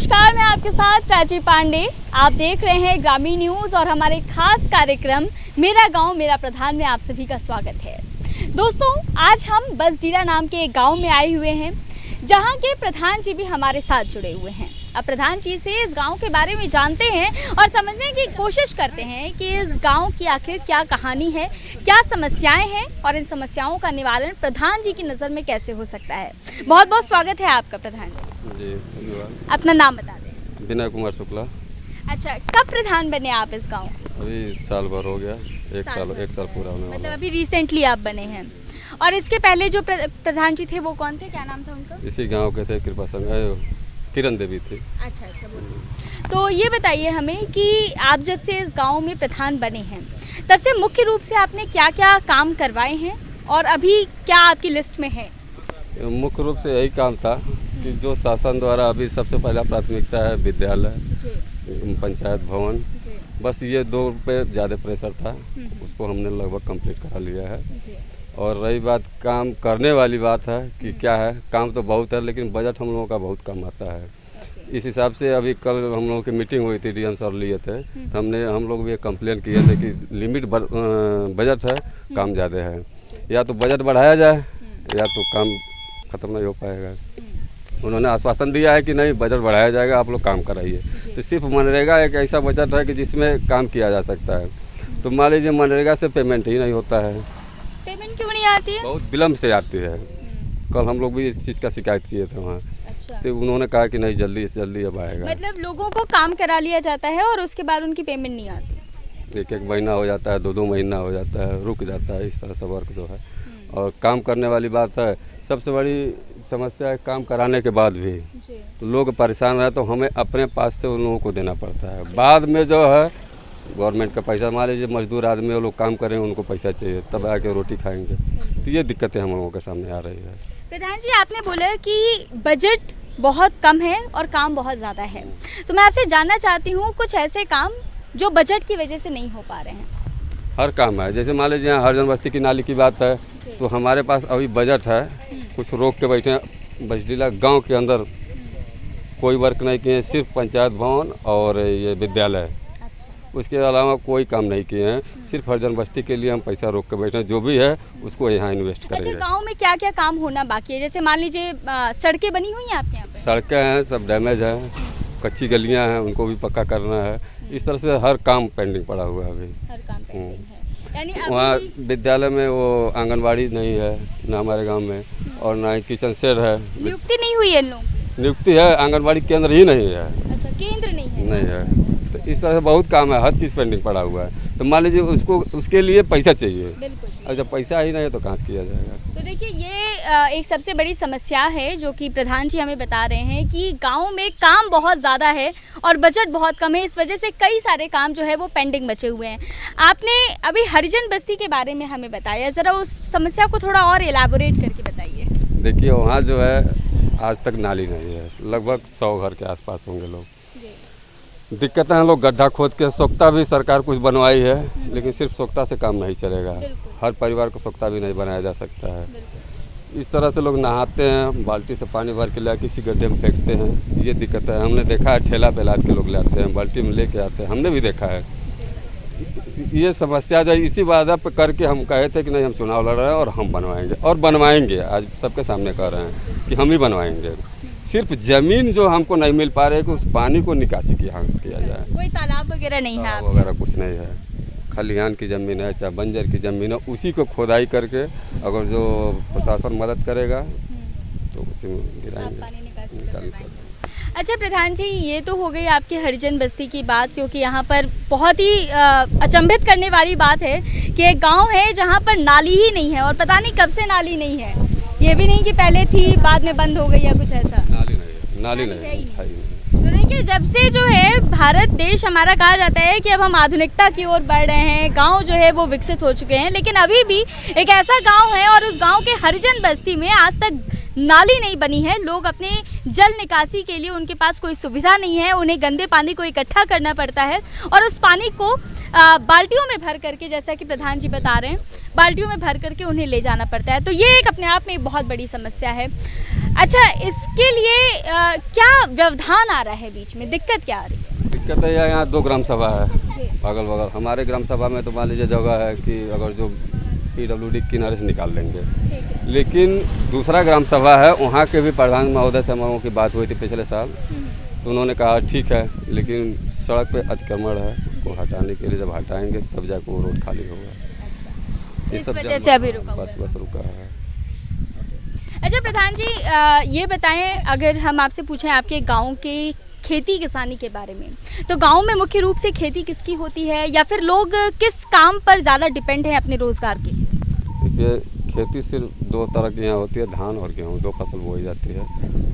नमस्कार, मैं आपके साथ प्राची पांडे। आप देख रहे हैं ग्रामीण न्यूज़ और हमारे खास कार्यक्रम मेरा गांव मेरा प्रधान में आप सभी का स्वागत है। दोस्तों, आज हम बसडीला नाम के एक गांव में आए हुए हैं, जहां के प्रधान जी भी हमारे साथ जुड़े हुए हैं। अब प्रधान जी से इस गांव के बारे में जानते हैं और समझने की कोशिश करते हैं कि इस गांव की आखिर क्या कहानी है, क्या समस्याएं हैं और इन समस्याओं का निवारण प्रधान जी की नज़र में कैसे हो सकता है। बहुत बहुत स्वागत है आपका प्रधान जी। धन्यवाद। अपना नाम बता दें। विनय कुमार शुक्ला। अच्छा, कब प्रधान बने आप इस गांव? अभी साल भर हो गया, एक साल पूरा होने वाला। मतलब अभी रिसेंटली आप बने हैं। और इसके पहले जो प्रधान जी थे वो कौन थे, क्या नाम था उनका? इसी गांव के थे, कृपा संघ किरण देवी थी। अच्छा, बोलिए। तो ये बताइए हमें कि आप जब से इस गांव में प्रधान बने हैं, तब से मुख्य रूप से आपने क्या क्या काम करवाए हैं और अभी क्या आपकी लिस्ट में है? मुख्य रूप से यही काम था कि जो शासन द्वारा अभी सबसे पहला प्राथमिकता है विद्यालय, पंचायत भवन, बस ये दो पे ज़्यादा प्रेशर था, उसको हमने लगभग कंप्लीट करा लिया है। और रही बात काम करने वाली बात है कि क्या है, काम तो बहुत है लेकिन बजट हम लोगों का बहुत कम आता है। इस हिसाब से अभी कल हम लोगों की मीटिंग हुई थी, डीएम सर लिए थे, तो हम लोग भी कंप्लेन किए थे कि लिमिट बजट है, काम ज़्यादा है, या तो बजट बढ़ाया जाए या तो काम ख़त्म नहीं हो पाएगा। उन्होंने आश्वासन दिया है कि नहीं, बजट बढ़ाया जाएगा, आप लोग काम कराइए। तो सिर्फ मनरेगा एक ऐसा बजट है कि जिसमें काम किया जा सकता है। तो मान लीजिए मनरेगा से पेमेंट ही नहीं होता है। पेमेंट क्यों नहीं आती है? बहुत विलम्ब से आती है। कल हम लोग भी इस चीज़ का शिकायत किए थे वहाँ। अच्छा। तो उन्होंने कहा कि नहीं, जल्दी से जल्दी अब आएगा। मतलब लोगों को काम करा लिया जाता है और उसके बाद उनकी पेमेंट नहीं आती? एक महीना हो जाता है, दो महीना हो जाता है, रुक जाता है, इस तरह से वर्क जो है। और काम करने वाली बात है, सबसे बड़ी समस्या है काम कराने के बाद भी लोग परेशान रहे तो हमें अपने पास से उन लोगों को देना पड़ता है। बाद में जो है गवर्नमेंट का पैसा, मान लीजिए मजदूर आदमी वो लोग काम करेंगे, उनको पैसा चाहिए, तब आके रोटी खाएंगे। तो ये दिक्कतें हम लोगों के सामने आ रही है। प्रधान जी, आपने बोला कि बजट बहुत कम है और काम बहुत ज़्यादा है, तो मैं आपसे जानना चाहती हूँ कुछ ऐसे काम जो बजट की वजह से नहीं हो पा रहे हैं। हर काम है, जैसे मान लीजिए यहाँ हरिजन बस्ती की नाली की बात है, तो हमारे पास अभी बजट है, कुछ रोक के बैठे हैं। बसडीला गांव के अंदर कोई वर्क नहीं किए, सिर्फ पंचायत भवन और ये विद्यालय। उसके अलावा कोई काम नहीं किए हैं। सिर्फ हरिजन बस्ती के लिए हम पैसा रोक के बैठे हैं, जो भी है उसको यहाँ इन्वेस्ट करेंगे। अच्छा, गांव में क्या क्या काम होना बाकी है? जैसे मान लीजिए सड़कें बनी हुई हैं आपके यहाँ पे? सड़कें हैं, सब डैमेज है, कच्ची गलियाँ हैं, उनको भी पक्का करना है। इस तरह से हर काम पेंडिंग पड़ा हुआ है अभी। हर काम पेंडिंग है। यानी वहाँ विद्यालय में वो आंगनबाड़ी नहीं है ना हमारे गांव में, और ना ही किचन शेड है। नियुक्ति नहीं हुई है इन लोगों की? नियुक्ति है, आंगनबाड़ी केंद्र ही नहीं है। अच्छा, केंद्र नहीं है? नहीं है। तो इस तरह से बहुत काम है, हर चीज़ पेंडिंग पड़ा हुआ है। तो मान लीजिए उसके लिए पैसा चाहिए। बिल्कुल। और जब पैसा ही नहीं है तो कहाँ से किया जाएगा? तो देखिए, ये एक सबसे बड़ी समस्या है जो कि प्रधान जी हमें बता रहे हैं कि गांव में काम बहुत ज़्यादा है और बजट बहुत कम है। इस वजह से कई सारे काम जो है वो पेंडिंग बचे हुए हैं। आपने अभी हरिजन बस्ती के बारे में हमें बताया, ज़रा उस समस्या को थोड़ा और एलाबोरेट करके बताइए। देखिए, वहाँ जो है आज तक नाली नहीं है, लगभग 100 घर के आसपास होंगे लोग। दिक्कतें हैं, लोग गड्ढा खोद के सोख्ता भी सरकार कुछ बनवाई है, लेकिन सिर्फ सोख्ता से काम नहीं चलेगा। हर परिवार को सोख्ता भी नहीं बनाया जा सकता है। इस तरह से लोग नहाते हैं, बाल्टी से पानी भर के ले किसी गड्ढे में फेंकते हैं। ये दिक्कत है, हमने देखा है, ठेला पे लाद के लोग ले आते हैं, बाल्टी में लेके आते हैं, हमने भी देखा है। ये समस्या जो इसी वादा पे करके हम कहे थे कि नहीं, हम चुनाव लड़ रहे हैं और हम बनवाएंगे और बनवाएंगे। आज सबके सामने कह रहे हैं कि हम ही बनवाएंगे। सिर्फ ज़मीन जो हमको नहीं मिल पा रही है कि उस पानी को निकासी किया जाए। कोई तालाब वगैरह नहीं है? तालाब वगैरह कुछ नहीं है, खलिहान की ज़मीन है, चाहे बंजर की ज़मीन है, उसी को खोदाई करके अगर जो प्रशासन मदद करेगा तो उसी में गिराएंगे। अच्छा प्रधान जी, ये तो हो गई आपकी हरिजन बस्ती की बात, क्योंकि यहाँ पर बहुत ही अचंभित करने वाली बात है कि एक गांव है जहाँ पर नाली ही नहीं है और पता नहीं कब से नाली नहीं है। ये भी नहीं कि पहले थी बाद में बंद हो गई या कुछ ऐसा। नाली नहीं है। तो देखिए, जब से जो है भारत देश हमारा कहा जाता है कि अब हम आधुनिकता की ओर बढ़ रहे हैं, गांव जो है वो विकसित हो चुके हैं, लेकिन अभी भी एक ऐसा गांव है और उस गांव के हरिजन बस्ती में आज तक नाली नहीं बनी है, लोग अपने जल निकासी के लिए उनके पास कोई सुविधा नहीं है, उन्हें गंदे पानी को इकट्ठा करना पड़ता है और उस पानी को बाल्टियों में भर करके, जैसा कि प्रधान जी बता रहे हैं, बाल्टियों में भर करके उन्हें ले जाना पड़ता है। तो ये एक अपने आप में एक बहुत बड़ी समस्या है। अच्छा, इसके लिए क्या व्यवधान आ रहा है बीच में, दिक्कत क्या आ रही है? दिक्कत है यहाँ 2 ग्राम सभा है अगल बगल। हमारे ग्राम सभा में तो मान लीजिए जगह है कि अगर जो PWD किनारे से निकाल लेंगे, लेकिन दूसरा ग्राम सभा है, वहाँ के भी प्रधान महोदय से हम लोगों की बात हुई थी पिछले साल, तो उन्होंने कहा ठीक है, लेकिन सड़क पे अतिक्रमण है, उसको हटाने के लिए जब हटाएंगे तब जाकर वो रोड खाली होगा। इस वजह से अभी रुका बस रुका है। अच्छा प्रधान जी, ये बताएं, अगर हम आपसे पूछें आपके गांव के खेती किसानी के बारे में, तो गांव में मुख्य रूप से खेती किसकी होती है या फिर लोग किस काम पर ज़्यादा डिपेंड हैं अपने रोजगार के? देखिए, खेती सिर्फ 2 तरह की यहाँ होती है, धान और गेहूँ, 2 फसल बोई जाती है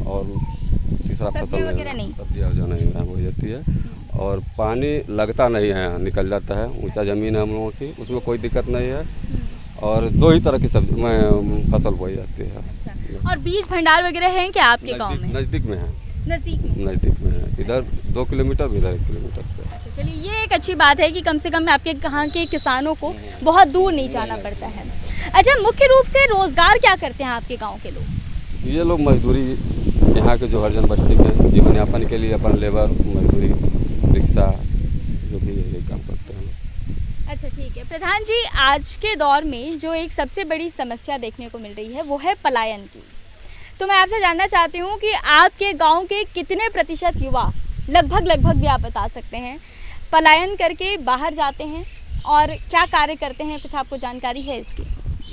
और तीसरा फसल वगैरह नहीं, सब्जी और जो नहीं यहाँ बोई जाती है। और पानी लगता नहीं है, यहाँ निकल जाता है, ऊंचा ज़मीन है हम लोगों की, उसमें कोई दिक्कत नहीं है। और 2 ही तरह की सब्जी में फसल बोई जाती है। अच्छा, और बीज भंडार वगैरह हैं क्या आपके गांव में? नज़दीक में है। नज़दीक में है, इधर 2 किलोमीटर, इधर 1 किलोमीटर पे। अच्छा, चलिए, ये एक अच्छी बात है कि कम से कम आपके यहाँ के किसानों को बहुत दूर नहीं जाना पड़ता है। अच्छा, मुख्य रूप से रोजगार क्या करते हैं आपके गाँव के लोग? ये लोग मजदूरी, यहाँ के जो हरिजन बस्ती के जीवन यापन के लिए अपन लेबर मजदूरी, रिक्शा, जो भी यही काम करते हैं। अच्छा, ठीक है प्रधान जी, आज के दौर में जो एक सबसे बड़ी समस्या देखने को मिल रही है वो है पलायन की। तो मैं आपसे जानना चाहती हूँ कि आपके गांव के कितने प्रतिशत युवा, लगभग भी आप बता सकते हैं, पलायन करके बाहर जाते हैं और क्या कार्य करते हैं, कुछ आपको जानकारी है इसकी?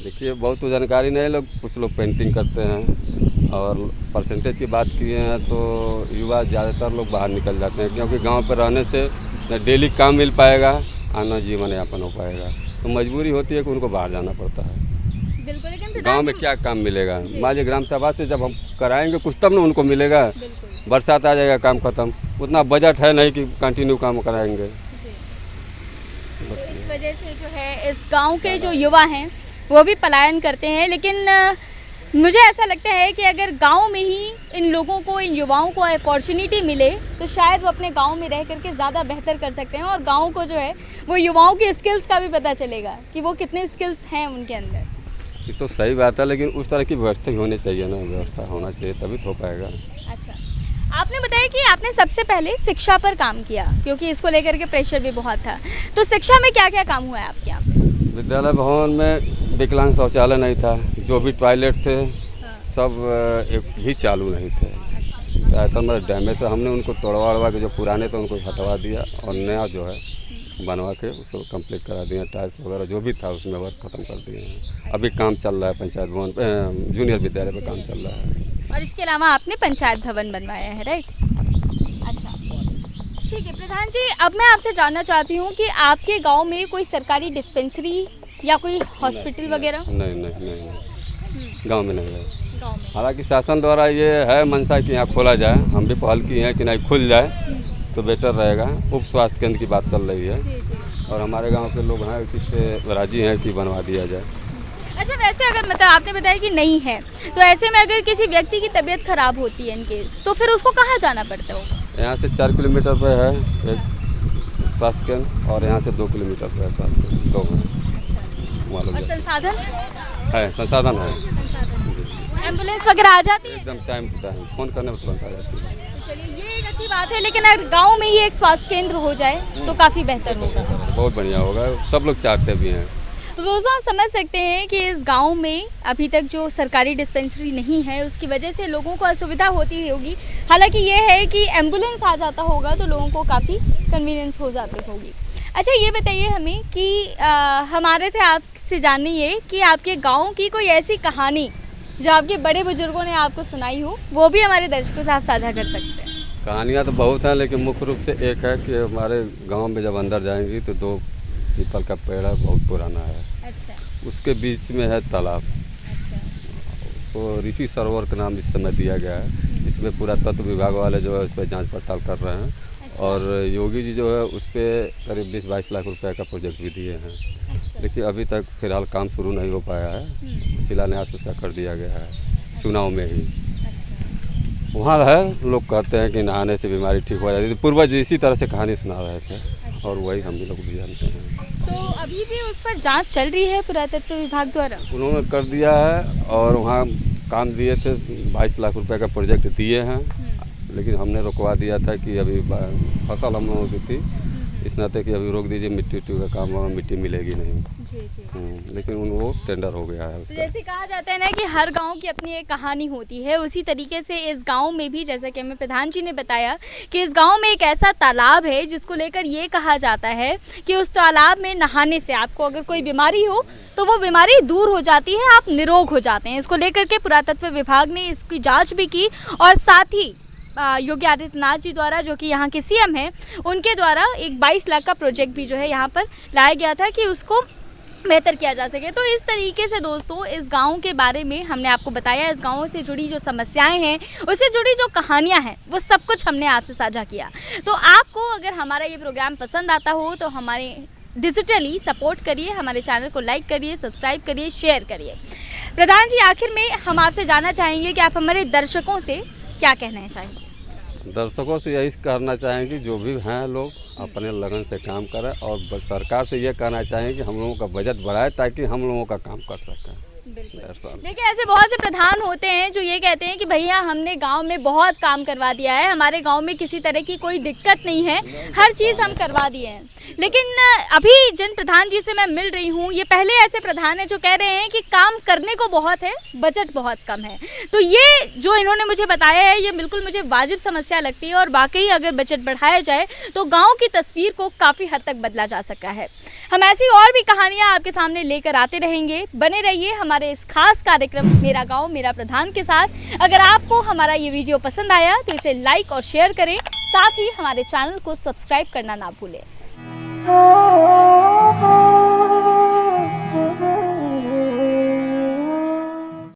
देखिए, बहुत तो जानकारी नहीं, लोग कुछ लोग पेंटिंग करते हैं और परसेंटेज की बात किए हैं तो युवा ज़्यादातर लोग बाहर निकल जाते हैं, क्योंकि गाँव पर रहने से न डेली काम मिल पाएगा, आना जीवन यापन हो पाएगा, तो मजबूरी होती है कि उनको बाहर जाना पड़ता है। बिल्कुल, लेकिन गांव में क्या काम मिलेगा? मान लीजिए ग्राम सभा से जब हम कराएंगे कुछ तब ना उनको मिलेगा। बरसात आ जाएगा, काम खत्म, उतना बजट है नहीं कि कंटिन्यू काम कराएंगे। इस वजह से जो है इस गांव के जो युवा हैं वो भी पलायन करते हैं, लेकिन मुझे ऐसा लगता है कि अगर गांव में ही इन लोगों को, इन युवाओं को अपॉर्चुनिटी मिले तो शायद वो अपने गांव में रह करके ज़्यादा बेहतर कर सकते हैं और गांव को जो है वो युवाओं की स्किल्स का भी पता चलेगा कि वो कितने स्किल्स हैं उनके अंदर। ये तो सही बात है, लेकिन उस तरह की व्यवस्था ही होनी चाहिए ना, व्यवस्था होना चाहिए तभी तो हो पाएगा। अच्छा, आपने बताया कि आपने सबसे पहले शिक्षा पर काम किया, क्योंकि इसको लेकर के प्रेशर भी बहुत था, तो शिक्षा में क्या क्या काम हुआ है आपके यहाँ पे? विद्यालय भवन में विकलांग शौचालय नहीं था, जो भी टॉयलेट थे सब एक भी चालू नहीं थे, ज़्यादातर मतलब डैमेज था। हमने उनको तोड़वा के जो पुराने थे उनको हटवा दिया और नया जो है बनवा के उसको कंप्लीट करा दिया, टाइल्स वगैरह जो भी था उसमें वर्क खत्म कर दिए हैं। अभी काम चल रहा है पंचायत भवन पे, जूनियर विद्यालय पे काम चल रहा है। और इसके अलावा आपने पंचायत भवन बनवाया है, राइट? अच्छा, ठीक है प्रधान जी, अब मैं आपसे जानना चाहती हूँ कि आपके गांव में कोई सरकारी डिस्पेंसरी या कोई हॉस्पिटल वगैरह? नहीं, गाँव में नहीं है। हालांकि शासन द्वारा ये है मंशा कि यहाँ खोला जाए, हम भी पहल की हैं कि नहीं खुल जाए तो बेटर रहेगा। उप स्वास्थ्य केंद्र की बात चल रही है और हमारे गांव के लोग हैं किस पे राजी हैं कि बनवा दिया जाए। अच्छा, वैसे अगर मतलब आपने बताया कि नहीं है, तो ऐसे में अगर किसी व्यक्ति की तबीयत खराब होती है इनकेस, तो फिर उसको कहाँ जाना पड़ता होगा? यहाँ से 4 किलोमीटर पे है एक स्वास्थ्य केंद्र और यहाँ से 2 किलोमीटर पे है स्वास्थ्य केंद्र, 2 हैं। और संसाधन है? संसाधन है, एम्बुलेंस वगैरह आ जाती है एकदम टाइम टू टाइम, फोन करने में तुरंत आ जाती है। चलिए, ये एक अच्छी बात है, लेकिन अगर गांव में ही एक स्वास्थ्य केंद्र हो जाए तो काफ़ी बेहतर होगा। बहुत बढ़िया होगा, सब लोग चाहते भी हैं। तो दोस्तों, आप समझ सकते हैं कि इस गांव में अभी तक जो सरकारी डिस्पेंसरी नहीं है उसकी वजह से लोगों को असुविधा होती होगी। हालांकि ये है कि एम्बुलेंस आ जाता होगा तो लोगों को काफ़ी कन्वीनियंस हो जाती होगी। अच्छा, ये बताइए हमें कि हमारे थे आपसे जाननी ये कि आपके गाँव की कोई ऐसी कहानी जो आपके बड़े बुजुर्गों ने आपको सुनाई हो, वो भी हमारे दर्शकों से आप साझा कर सकते हैं। कहानियाँ तो बहुत हैं, लेकिन मुख्य रूप से एक है कि हमारे गांव में जब अंदर जाएंगी तो 2 पीपल का पेड़ है, बहुत पुराना है। अच्छा, उसके बीच में है तालाब। अच्छा, तो ऋषि सरोवर का नाम इस समय दिया गया है। इसमें पूरा तत्व विभाग वाले जो है उस पर जाँच पड़ताल कर रहे हैं। अच्छा। और योगी जी जो है उस पर करीब 20-22 लाख रुपए का प्रोजेक्ट भी दिए हैं। अच्छा। लेकिन अभी तक फिलहाल काम शुरू नहीं हो पाया है, शिलान्यास उसका कर दिया गया है। चुनाव में ही। वहाँ है, लोग कहते हैं कि नहाने से बीमारी ठीक हो जाती है। पूर्वज इसी तरह से कहानी सुना रहे थे और वही हम लोग भी जानते हैं। तो अभी भी उस पर जांच चल रही है पुरातत्व विभाग द्वारा? उन्होंने कर दिया है और वहाँ काम दिए थे, 22 लाख रुपए का प्रोजेक्ट दिए हैं, लेकिन हमने रुकवा दिया था कि अभी फसल हम लोगों की थी, इस नाते कि अभी रोक दीजिए, मिट्टी का काम, मिट्टी मिलेगी नहीं। जी। लेकिन वो टेंडर हो गया है उसका। जैसे कहा जाता है ना कि हर गांव की अपनी एक कहानी होती है, उसी तरीके से इस गांव में भी, जैसा कि हमें प्रधान जी ने बताया कि इस गांव में एक ऐसा तालाब है जिसको लेकर ये कहा जाता है कि उस तालाब में नहाने से आपको अगर कोई बीमारी हो तो वो बीमारी दूर हो जाती है, आप निरोग हो जाते हैं। इसको लेकर के पुरातत्व विभाग ने इसकी जाँच भी की और साथ ही योगी आदित्यनाथ जी द्वारा, जो कि यहाँ के सीएम हैं, उनके द्वारा एक 22 लाख का प्रोजेक्ट भी जो है यहाँ पर लाया गया था कि उसको बेहतर किया जा सके। तो इस तरीके से दोस्तों इस गांव के बारे में हमने आपको बताया, इस गांव से जुड़ी जो समस्याएं हैं, उससे जुड़ी जो कहानियां हैं, वो सब कुछ हमने आपसे साझा किया। तो आपको अगर हमारा ये प्रोग्राम पसंद आता हो तो हमारे डिजिटली सपोर्ट करिए, हमारे चैनल को लाइक करिए, सब्सक्राइब करिए, शेयर करिए। प्रधान जी, आखिर में हम आपसे जानना चाहेंगे कि आप हमारे दर्शकों से क्या कहना चाहेंगे? दर्शकों से यही कहना चाहेंगे, जो भी हैं लोग अपने लगन से काम करें और सरकार से ये कहना चाहेंगे कि हम लोगों का बजट बढ़ाए ताकि हम लोगों का काम कर सकें। देखिए, ऐसे बहुत से प्रधान होते हैं जो ये कहते हैं कि भैया हमने गांव में बहुत काम करवा दिया है, हमारे गांव में किसी तरह की कोई दिक्कत नहीं है, हर चीज़ हम करवा दिए हैं। लेकिन अभी जिन प्रधान जी से मैं मिल रही हूँ, ये पहले ऐसे प्रधान हैं जो कह रहे हैं कि काम करने को बहुत है, बजट बहुत कम है। तो ये जो इन्होंने मुझे बताया है, ये बिल्कुल मुझे वाजिब समस्या लगती है और वाकई अगर बजट बढ़ाया जाए तो गाँव की तस्वीर को काफ़ी हद तक बदला जा सकता है। हम ऐसी और भी कहानियाँ आपके सामने लेकर आते रहेंगे। बने रहिए हमारे इस खास कार्यक्रम मेरा गांव मेरा प्रधान के साथ। अगर आपको हमारा ये वीडियो पसंद आया तो इसे लाइक और शेयर करें, साथ ही हमारे चैनल को सब्सक्राइब करना ना भूलें।